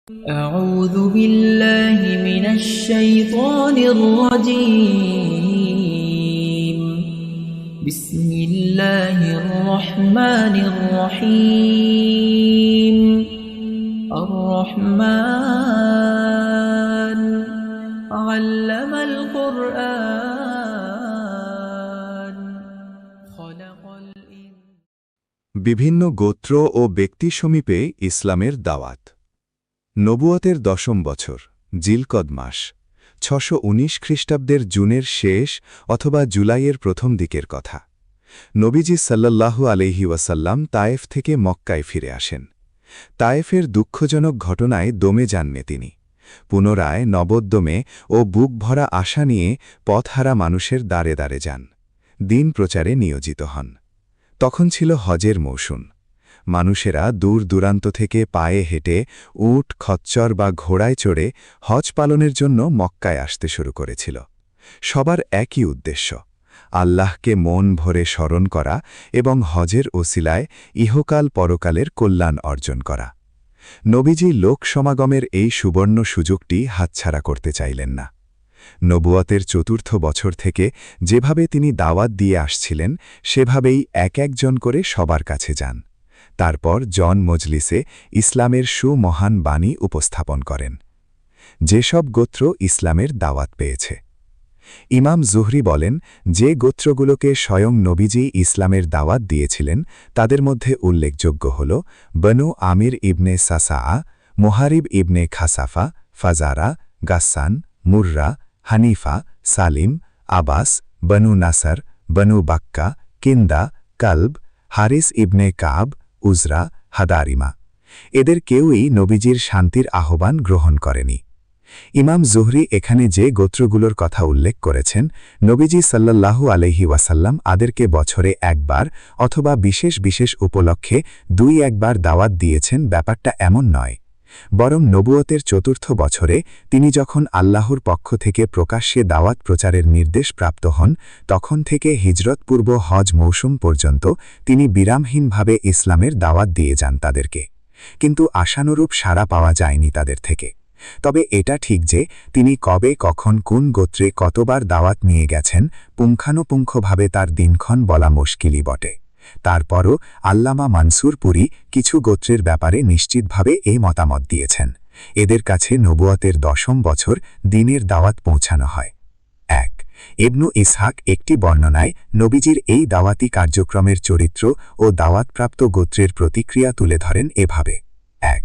أعوذ بالله من الشيطان الرجيم بسم الله الرحمن الرحيم الرحمن علم القرآن خلق الإنسان বিভিন্ন গোত্র ও ব্যক্তি সমীপে ইসলামের দাওয়াত। নবুয়তের 10ম বছর, জিলকদ মাস, 619 খ্রিস্টাব্দের জুনের শেষ অথবা জুলাইয়ের প্রথম দিকের কথা। নবীজি সাল্লাল্লাহু আলাইহি ওয়াসাল্লাম তায়েফ থেকে মক্কায় ফিরে আসেন। তায়েফের দুঃখজনক ঘটনায় দমে যাননি তিনি। পুনরায় নবোদ্যমে ও বুক ভরা আশা নিয়ে পথহারা মানুষের দ্বারে দ্বারে যান, দিন প্রচারে নিয়োজিত হন। তখন ছিল হজের মৌসুম। মানুষেরা দূর দূরান্ত থেকে পায়ে হেঁটে, উট, খচ্চর বা ঘোড়ায় চড়ে হজ পালনের জন্য মক্কায় আসতে শুরু করেছিল। সবার একই উদ্দেশ্য, আল্লাহকে মন ভরে স্মরণ করা এবং হজের ওসিলায় ইহকাল পরকালের কল্যাণ অর্জন করা। নবীজি লোক সমাগমের এই সুবর্ণ সুযোগটি হাতছাড়া করতে চাইলেন না। নবুয়তের 4র্থ বছর থেকে যেভাবে তিনি দাওয়াত দিয়ে আসছিলেন, সেভাবেই এক একজন করে সবার কাছে যান। তারপর জন মজলিসে ইসলামের সুমহান বাণী উপস্থাপন করেন। যেসব গোত্র ইসলামের দাওয়াত পেয়েছে, ইমাম জুহরি বলেন, যে গোত্রগুলোকে স্বয়ং নবীজি ইসলামের দাওয়াত দিয়েছিলেন তাদের মধ্যে উল্লেখযোগ্য হল বনু আমির ইবনে সাসাআ, মুহারিব ইবনে খাসাফা, ফাজারা, গাসসান, মুররা, হানিফা, সালিম, আবাস, বনু নাসর, বনু বাক্কা, কিন্দা, কালব, হারিস ইবনে কাব, উজরা, হাদারিমা। এদের কেউই নবীজির শান্তির আহ্বান গ্রহণ করেনি। ইমাম জুহরি এখানে যে গোত্রগুলোর কথা উল্লেখ করেছেন, নবীজি সাল্লাল্লাহু আলাইহি ওয়াসাল্লাম আদেরকে বছরে একবার অথবা বিশেষ বিশেষ উপলক্ষে 2-1 বার দাওয়াত দিয়েছেন, ব্যাপারটা এমন নয়। বরং নবুয়তের 4র্থ বছরে তিনি যখন আল্লাহর পক্ষ থেকে প্রকাশ্যে দাওয়াত প্রচারের নির্দেশ প্রাপ্ত হন, তখন থেকে হিজরতপূর্ব হজ মৌসুম পর্যন্ত তিনি বিরামহীনভাবে ইসলামের দাওয়াত দিয়ে যান তাদেরকে। কিন্তু আশানুরূপ সাড়া পাওয়া যায়নি তাদের থেকে। তবে এটা ঠিক যে তিনি কবে, কখন, কোন গোত্রে কতবার দাওয়াত নিয়ে গেছেন, পুঙ্খানুপুঙ্খভাবে তার দিনক্ষণ বলা মুশকিলই বটে। তারপরও আল্লামা মানসুর পুরী কিছু গোত্রের ব্যাপারে নিশ্চিতভাবে এই মতামত দিয়েছেন। এদের কাছে নবুয়তের 10ম বছর দিনের দাওয়াত পৌঁছানো হয়। 1 ইবনু ইসহাক একটি বর্ণনায় নবীজির এই দাওয়াতি কার্যক্রমের চরিত্র ও দাওয়াতপ্রাপ্ত গোত্রের প্রতিক্রিয়া তুলে ধরেন এভাবে। 1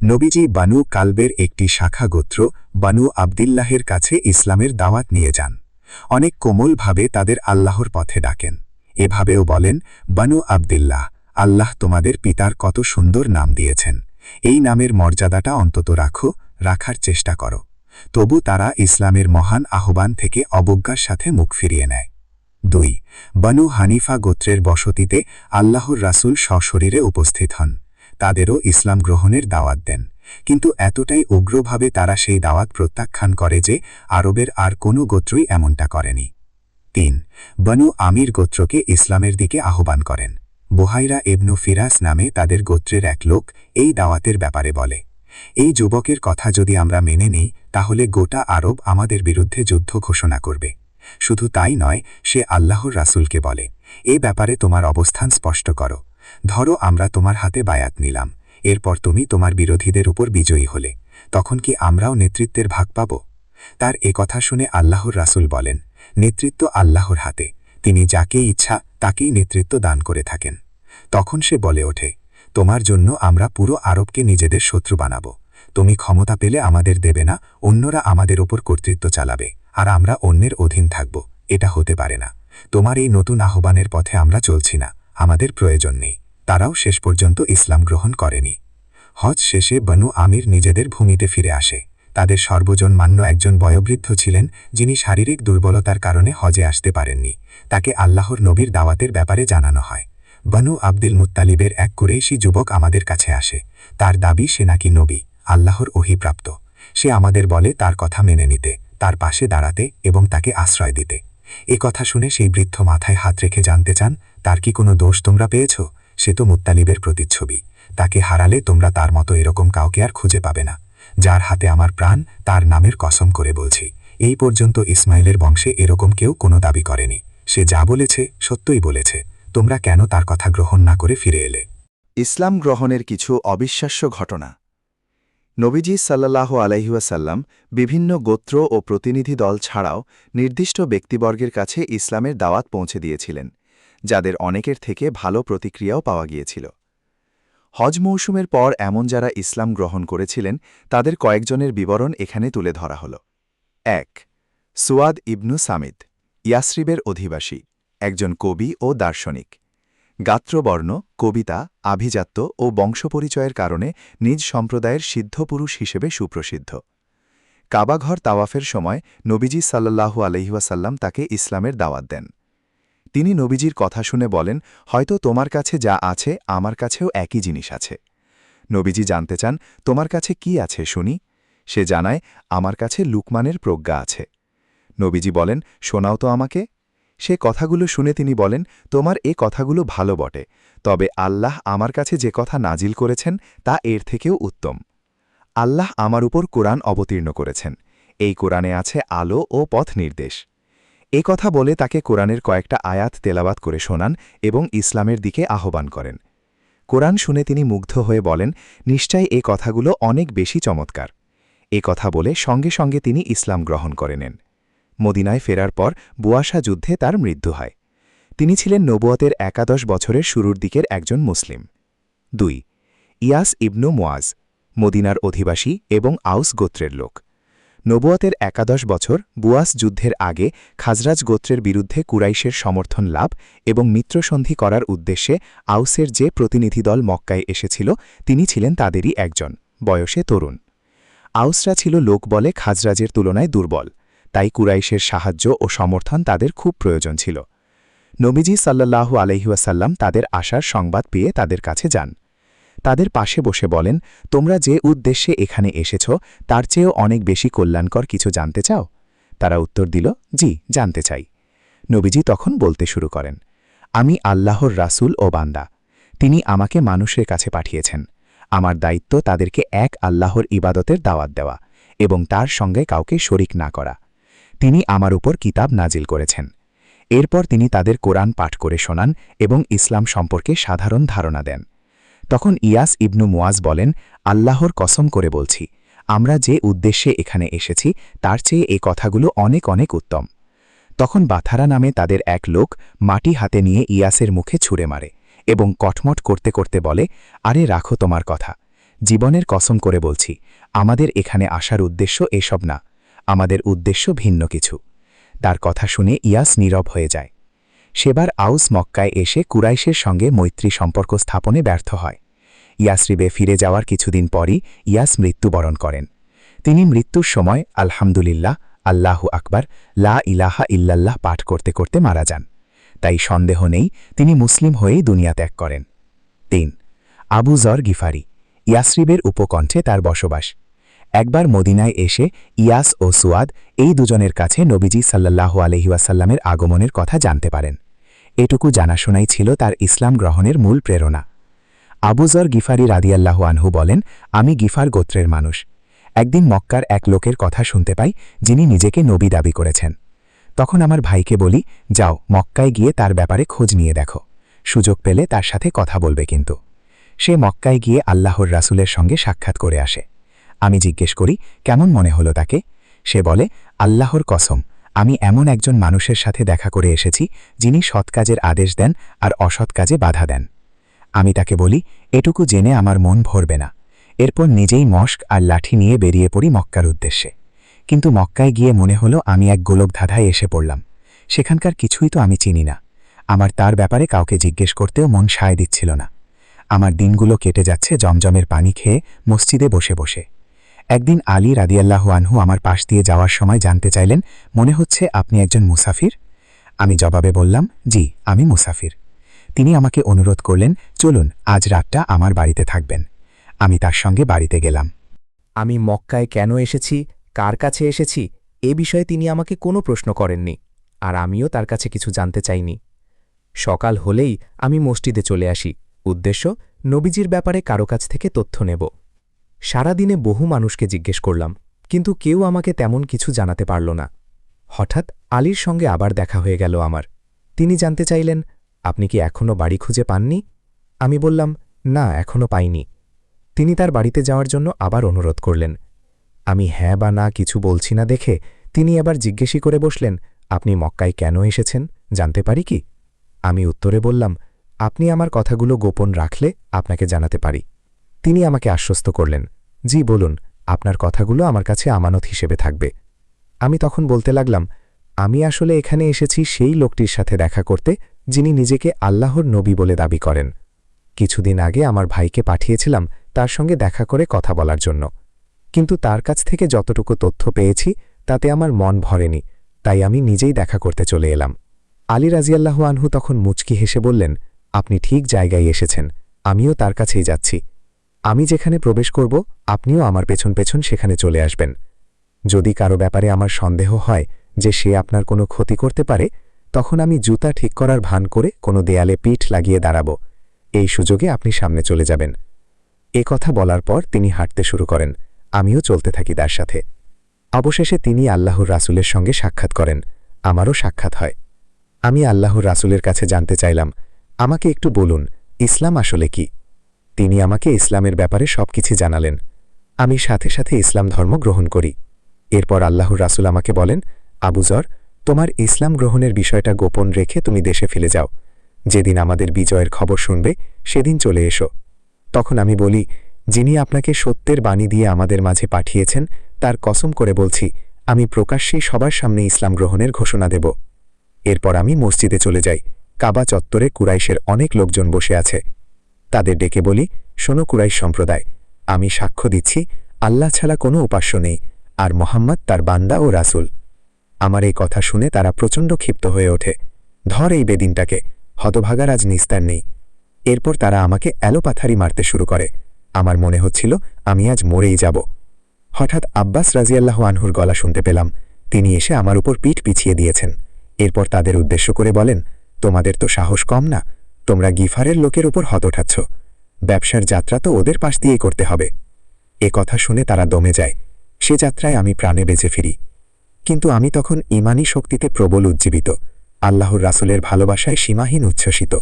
নবীজি বানু কালবের একটি শাখা গোত্র বানু আবদিল্লাহের কাছে ইসলামের দাওয়াত নিয়ে যান। অনেক কোমলভাবে তাদের আল্লাহর পথে ডাকেন। এভাবেও বলেন, বানু আবদিল্লাহ, আল্লাহ তোমাদের পিতার কত সুন্দর নাম দিয়েছেন, এই নামের মর্যাদাটা অন্তত রাখার চেষ্টা করো। তবু তারা ইসলামের মহান আহ্বান থেকে অবজ্ঞার সাথে মুখ ফিরিয়ে নেয়। 2 বানু হানিফা গোত্রের বসতিতে আল্লাহর রাসূল সশরীরে উপস্থিত হন। তাদেরও ইসলাম গ্রহণের দাওয়াত দেন, কিন্তু এতটাই উগ্রভাবে তারা সেই দাওয়াত প্রত্যাখ্যান করে যে আরবের আর কোনো গোত্রই এমনটা করেনি। 3 বনু আমির গোত্রকে ইসলামের দিকে আহ্বান করেন। বুহাইরা ইবনু ফিরাস নামে তাদের গোত্রের এক লোক এই দাওয়াতের ব্যাপারে বলে, এই যুবকের কথা যদি আমরা মেনে নিই তাহলে গোটা আরব আমাদের বিরুদ্ধে যুদ্ধ ঘোষণা করবে। শুধু তাই নয়, সে আল্লাহর রাসূলকে বলে, এ ব্যাপারে তোমার অবস্থান স্পষ্ট করো। ধরো আমরা তোমার হাতে বায়াত নিলাম, এরপর তুমি তোমার বিরোধীদের উপর বিজয়ী হলে, তখন কি আমরাও নেতৃত্বের ভাগ পাব? তার এ কথা শুনে আল্লাহর রাসূল বলেন, নেতৃত্ব আল্লাহর হাতে, তিনি যাকে ইচ্ছা তাকেই নেতৃত্ব দান করে থাকেন। তখন সে বলে ওঠে, তোমার জন্য আমরা পুরো আরবকে নিজেদের শত্রু বানাব। তুমি ক্ষমতা পেলে আমাদের দেবে না, অন্যরা আমাদের ওপর কর্তৃত্ব চালাবে, আর আমরা অন্যের অধীন থাকব। এটা হতে পারে না। তোমার এই নতুন আহ্বানের পথে আমরা চলছি না, আমাদের প্রয়োজন নেই। তারাও শেষ পর্যন্ত ইসলাম গ্রহণ করেনি। হজ শেষে বনু আমির নিজেদের ভূমিতে ফিরে আসে। তাদের সর্বজনমান্য একজন বয়োবৃদ্ধ ছিলেন, যিনি শারীরিক দুর্বলতার কারণে হজে আসতে পারেননি। তাকে আল্লাহর নবীর দাওয়াতের ব্যাপারে জানানো হয়। বনু আব্দুল মুত্তালিবের এক কুরাইশি যুবক আমাদের কাছে আসে। তার দাবি সে নাকি নবী, আল্লাহর ওহীপ্রাপ্ত। সে আমাদের বলে তার কথা মেনে নিতে, তার পাশে দাঁড়াতে এবং তাকে আশ্রয় দিতে। এ কথা শুনে সেই বৃদ্ধ মাথায় হাত রেখে জানতে চান, তার কি কোনো দোষ তোমরা পেয়েছ? সে তো মুত্তালিবের প্রতিচ্ছবি, তাকে হারালে তোমরা তার মতো এরকম কাউকে আর খুঁজে পাবে না। যার হাতে আমার প্রাণ তার নামের কসম করে বলছি, এই পর্যন্ত ইসমাইলের বংশে এরকম কেউ কোনো দাবি করেনি। সে যা বলেছে সত্যই বলেছে। তোমরা কেন তার কথা গ্রহণ না করে ফিরে এলে? ইসলাম গ্রহণের কিছু অবিশ্বাস্য ঘটনা। নবীজি সাল্লাল্লাহু আলাইহি ওয়াসাল্লাম বিভিন্ন গোত্র ও প্রতিনিধি দল ছাড়াও নির্দিষ্ট ব্যক্তিবর্গের কাছে ইসলামের দাওয়াত পৌঁছে দিয়েছিলেন, যাদের অনেকের থেকে ভালো প্রতিক্রিয়াও পাওয়া গিয়েছিল। হজ মৌসুমের পর এমন যারা ইসলাম গ্রহণ করেছিলেন তাদের কয়েকজনের বিবরণ এখানে তুলে ধরা হল। ১. সুয়াদ ইবনু সামিদ, ইয়াসরিবের অধিবাসী, একজন কবি ও দার্শনিক। গাত্রবর্ণ, কবিতা, আভিজাত্য ও বংশপরিচয়ের কারণে নিজ সম্প্রদায়ের সিদ্ধ পুরুষ হিসেবে সুপ্রসিদ্ধ। কাবাঘর তাওয়াফের সময় নবীজি সাল্লাল্লাহু আলাইহি ওয়াসাল্লাম তাকে ইসলামের দাওয়াত দেন। তিনি নবীজির কথা শুনে বলেন, হয়তো তোমার কাছে যা আছে আমার কাছেও একই জিনিস আছে। নবীজি জানতে চান, তোমার কাছে কি আছে শুনি? সে জানায়, আমার কাছে লুকমানের প্রজ্ঞা আছে। নবীজি বলেন, শোনাও তো আমাকে। সে কথাগুলো শুনে তিনি বলেন, তোমার এ কথাগুলো ভালো বটে, তবে আল্লাহ আমার কাছে যে কথা নাজিল করেছেন তা এর থেকেও উত্তম। আল্লাহ আমার উপর কোরআন অবতীর্ণ করেছেন। এই কোরআনে আছে আলো ও পথ নির্দেশ। এ কথা বলে তাকে কোরআনের কয়েকটা আয়াত তেলাওয়াত করে শোনান এবং ইসলামের দিকে আহ্বান করেন। কোরআন শুনে তিনি মুগ্ধ হয়ে বলেন, নিশ্চয় এ কথাগুলো অনেক বেশি চমৎকার। এ কথা বলে সঙ্গে সঙ্গে তিনি ইসলাম গ্রহণ করে নেন। মদিনায় ফেরার পর বুয়াশা যুদ্ধে তার মৃত্যু হয়। তিনি ছিলেন নবুয়তের ১১ বছরের শুরুর দিকের একজন মুসলিম। ২. ইয়াস ইবনু মুয়াজ, মদিনার অধিবাসী এবং আউস গোত্রের লোক। নবুয়তের ১১ বছর বুয়াস যুদ্ধের আগে খাজরাজ গোত্রের বিরুদ্ধে কুরাইশের সমর্থন লাভ এবং মিত্রসন্ধি করার উদ্দেশ্যে আউসের যে প্রতিনিধি দল মক্কায় এসেছিল তিনি ছিলেন তাদেরই একজন, বয়সে তরুণ। আউসরা ছিল লোকবলে খাজরাজের তুলনায় দুর্বল, তাই কুরাইশের সাহায্য ও সমর্থন তাদের খুব প্রয়োজন ছিল। নবীজি সাল্লাল্লাহু আলাইহি ওয়াসাল্লাম তাদের আসার সংবাদ পেয়ে তাদের কাছে যান। তাদের পাশে বসে বলেন, তোমরা যে উদ্দেশ্যে এখানে এসেছ তার চেয়েও অনেক বেশি কল্যাণকর কিছু জানতে চাও? তারা উত্তর দিল, জি, জানতে চাই। নবীজি তখন বলতে শুরু করেন, আমি আল্লাহর রাসূল ও বান্দা। তিনি আমাকে মানুষের কাছে পাঠিয়েছেন। আমার দায়িত্ব তাদেরকে এক আল্লাহর ইবাদতের দাওয়াত দেওয়া এবং তার সঙ্গে কাউকে শরিক না করা। তিনি আমার উপর কিতাব নাজিল করেছেন। এরপর তিনি তাদের কোরআন পাঠ করে শোনান এবং ইসলাম সম্পর্কে সাধারণ ধারণা দেন। তখন ইয়াস ইবনু মুয়াজ বলেন, আল্লাহর কসম করে বলছি, আমরা যে উদ্দেশ্যে এখানে এসেছি তার চেয়ে এই কথাগুলো অনেক অনেক উত্তম। তখন বাথারা নামে তাদের এক লোক মাটি হাতে নিয়ে ইয়াসের মুখে ছুঁড়ে মারে এবং কটমট করতে করতে বলে, আরে রাখো তোমার কথা। জীবনের কসম করে বলছি, আমাদের এখানে আসার উদ্দেশ্য এসব না, আমাদের উদ্দেশ্য ভিন্ন কিছু। তার কথা শুনে ইয়াস নীরব হয়ে যায়। সেবার আউস মক্কায় এসে কুরাইশের সঙ্গে মৈত্রী সম্পর্ক স্থাপনে ব্যর্থ হয়। ইয়াসরিবে ফিরে যাওয়ার কিছুদিন পরই ইয়াস মৃত্যুবরণ করেন। তিনি মৃত্যুর সময় আলহামদুলিল্লাহ, আল্লাহু আকবার, লা ইলাহা ইল্লাল্লাহ পাঠ করতে করতে মারা যান। তাই সন্দেহ নেই তিনি মুসলিম হয়েই দুনিয়া ত্যাগ করেন। ৩. আবু যর গিফারি, ইয়াসরিবের উপকণ্ঠে তার বসবাস। একবার মদিনায় এসে ইয়াস ও সুয়াদ এই দুজনের কাছে নবীজি সাল্লাল্লাহু আলাইহি ওয়াসাল্লামের আগমনের কথা জানতে পারেন। এটুকু জানাশোনাই ছিল তার ইসলাম গ্রহণের মূল প্রেরণা। আবু যর গিফারি রাদিয়াল্লাহু আনহু বলেন, আমি গিফার গোত্রের মানুষ। একদিন মক্কার এক লোকের কথা শুনতে পাই যিনি নিজেকে নবী দাবি করেছেন। তখন আমার ভাইকে বলি, যাও মক্কায় গিয়ে তার ব্যাপারে খোঁজ নিয়ে দেখো, সুযোগ পেলে তার সাথে কথা বলবে কিন্তু। সে মক্কায় গিয়ে আল্লাহর রাসূলের সঙ্গে সাক্ষাৎ করে আসে। আমি জিজ্ঞেস করি, কেমন মনে হলো তাকে? সে বলে, আল্লাহর কসম, আমি এমন একজন মানুষের সাথে দেখা করে এসেছি যিনি সৎ কাজের আদেশ দেন আর অসৎ কাজে বাধা দেন। আমি তাকে বলি, এটুকু জেনে আমার মন ভরবে না। এরপর নিজেই মস্ক আর লাঠি নিয়ে বেরিয়ে পড়ি মক্কার উদ্দেশ্যে। কিন্তু মক্কায় গিয়ে মনে হলো আমি এক গোলকধাঁধায় এসে পড়লাম। সেখানকার কিছুই তো আমি চিনি না। আমার তার ব্যাপারে কাউকে জিজ্ঞেস করতেও মন সায় দিচ্ছিল না। আমার দিনগুলো কেটে যাচ্ছে জমজমের পানি খেয়ে মসজিদে বসে বসে। একদিন আলী রাদিয়াল্লাহু আনহু আমার পাশ দিয়ে যাওয়ার সময় জানতে চাইলেন, মনে হচ্ছে আপনি একজন মুসাফির? আমি জবাবে বললাম, জি, আমি মুসাফির। তিনি আমাকে অনুরোধ করলেন, চলুন আজ রাতটা আমার বাড়িতে থাকবেন। আমি তার সঙ্গে বাড়িতে গেলাম। আমি মক্কায় কেন এসেছি, কার কাছে এসেছি, এ বিষয়ে তিনি আমাকে কোনো প্রশ্ন করেননি, আর আমিও তার কাছে কিছু জানতে চাইনি। সকাল হলেই আমি মসজিদে চলে আসি, উদ্দেশ্য নবীজির ব্যাপারে কারো কাছ থেকে তথ্য নেব। সারাদিনে বহু মানুষকে জিজ্ঞেস করলাম, কিন্তু কেউ আমাকে তেমন কিছু জানাতে পারল না। হঠাৎ আলীর সঙ্গে আবার দেখা হয়ে গেল আমার। তিনি জানতে চাইলেন, আপনি কি এখনও বাড়ি খুঁজে পাননি? আমি বললাম, না, এখনও পাইনি। তিনি তার বাড়িতে যাওয়ার জন্য আবার অনুরোধ করলেন। আমি হ্যাঁ বা না কিছু বলছি না দেখে তিনি এবার জিজ্ঞেসই করে বসলেন, আপনি মক্কায় কেন এসেছেন, জানতে পারি কি? আমি উত্তরে বললাম, আপনি আমার কথাগুলো গোপন রাখলে আপনাকে জানাতে পারি। তিনি আমাকে আশ্বস্ত করলেন, জি বলুন, আপনার কথাগুলো আমার কাছে আমানত হিসেবে থাকবে। আমি তখন বলতে লাগলাম, আমি আসলে এখানে এসেছি সেই লোকটির সাথে দেখা করতে যিনি নিজেকে আল্লাহর নবী বলে দাবি করেন। কিছুদিন আগে আমার ভাইকে পাঠিয়েছিলাম তার সঙ্গে দেখা করে কথা বলার জন্য, কিন্তু তার কাছ থেকে যতটুকু তথ্য পেয়েছি তাতে আমার মন ভরেনি, তাই আমি নিজেই দেখা করতে চলে এলাম। আলী রাজিয়াল্লাহু আনহু তখন মুচকি হেসে বললেন, আপনি ঠিক জায়গায় এসেছেন, আমিও তার কাছেই যাচ্ছি। আমি যেখানে প্রবেশ করব আপনিও আমার পেছন পেছন সেখানে চলে আসবেন। যদি কারো ব্যাপারে আমার সন্দেহ হয় যে সে আপনার কোনো ক্ষতি করতে পারে, তখন আমি জুতা ঠিক করার ভান করে কোনো দেয়ালে পিঠ লাগিয়ে দাঁড়াব। এই সুযোগে আপনি সামনে চলে যাবেন। এ কথা বলার পর তিনি হাঁটতে শুরু করেন, আমিও চলতে থাকি তার সাথে। অবশেষে তিনি আল্লাহর রাসূলের সঙ্গে সাক্ষাৎ করেন, আমারও সাক্ষাৎ হয়। আমি আল্লাহর রাসূলের কাছে জানতে চাইলাম, আমাকে একটু বলুন, ইসলাম আসলে কি? তিনি আমাকে ইসলামের ব্যাপারে সবকিছু জানালেন। আমি সাথে সাথে ইসলাম ধর্ম গ্রহণ করি। এরপর আল্লাহর রাসূল আমাকে বলেন, আবু যর, তোমার ইসলাম গ্রহণের বিষয়টা গোপন রেখে তুমি দেশে ফিরে যাও। যেদিন আমাদের বিজয়ের খবর শুনবে সেদিন চলে এসো। তখন আমি বলি, যিনি আপনাকে সত্যের বাণী দিয়ে আমাদের মাঝে পাঠিয়েছেন তার কসম করে বলছি, আমি প্রকাশ্যেই সবার সামনে ইসলাম গ্রহণের ঘোষণা দেব। এরপর আমি মসজিদে চলে যাই। কাবা চত্বরে কুরাইশের অনেক লোকজন বসে আছে। তাদের ডেকে বলি, শোনো কুরাইশ সম্প্রদায়, আমি সাক্ষ্য দিচ্ছি আল্লাহ ছাড়া কোনো উপাস্য নেই, আর মোহাম্মদ তার বান্দা ও রাসূল। আমার এই কথা শুনে তারা প্রচণ্ড ক্ষিপ্ত হয়ে ওঠে, ধর এই বেদিনটাকে, হতভাগার আজ নিস্তার নেই। এরপর তারা আমাকে এলোপাথারি মারতে শুরু করে। আমার মনে হচ্ছিল আমি আজ মরেই যাব। হঠাৎ আব্বাস রাজিয়াল্লাহু আনহুর গলা শুনতে পেলাম। তিনি এসে আমার উপর পিঠ পিছিয়ে দিয়েছেন। এরপর তাদের উদ্দেশ্য করে বলেন, তোমাদের তো সাহস কম না, তোমরা গিফারের লোকের উপর হাত ওঠাচ্ছ। ব্যবসার যাত্রা তো ওদের পাশ দিয়েই করতে হবে। এ কথা শুনে তারা দমে যায়। সে যাত্রায় আমি প্রাণে বেঁচে ফিরি। কিন্তু আমি তখন ঈমানী শক্তিতে প্রবল উজ্জীবিত, আল্লাহর রাসূলের ভালোবাসায় সীমাহীন উচ্ছ্বসিত।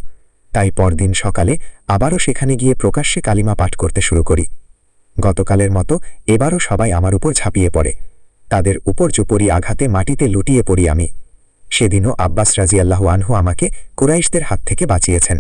তাই পরদিন সকালে আবারও সেখানে গিয়ে প্রকাশ্যে কালিমা পাঠ করতে শুরু করি। গতকালের মতো এবারও সবাই আমার উপর ঝাঁপিয়ে পড়ে। তাদের উপর্যুপরি আঘাতে মাটিতে লুটিয়ে পড়ি আমি। সেদিনও আব্বাস রাজিয়াল্লাহু আনহু আমাকে কুরাইশদের হাত থেকে বাঁচিয়েছেন।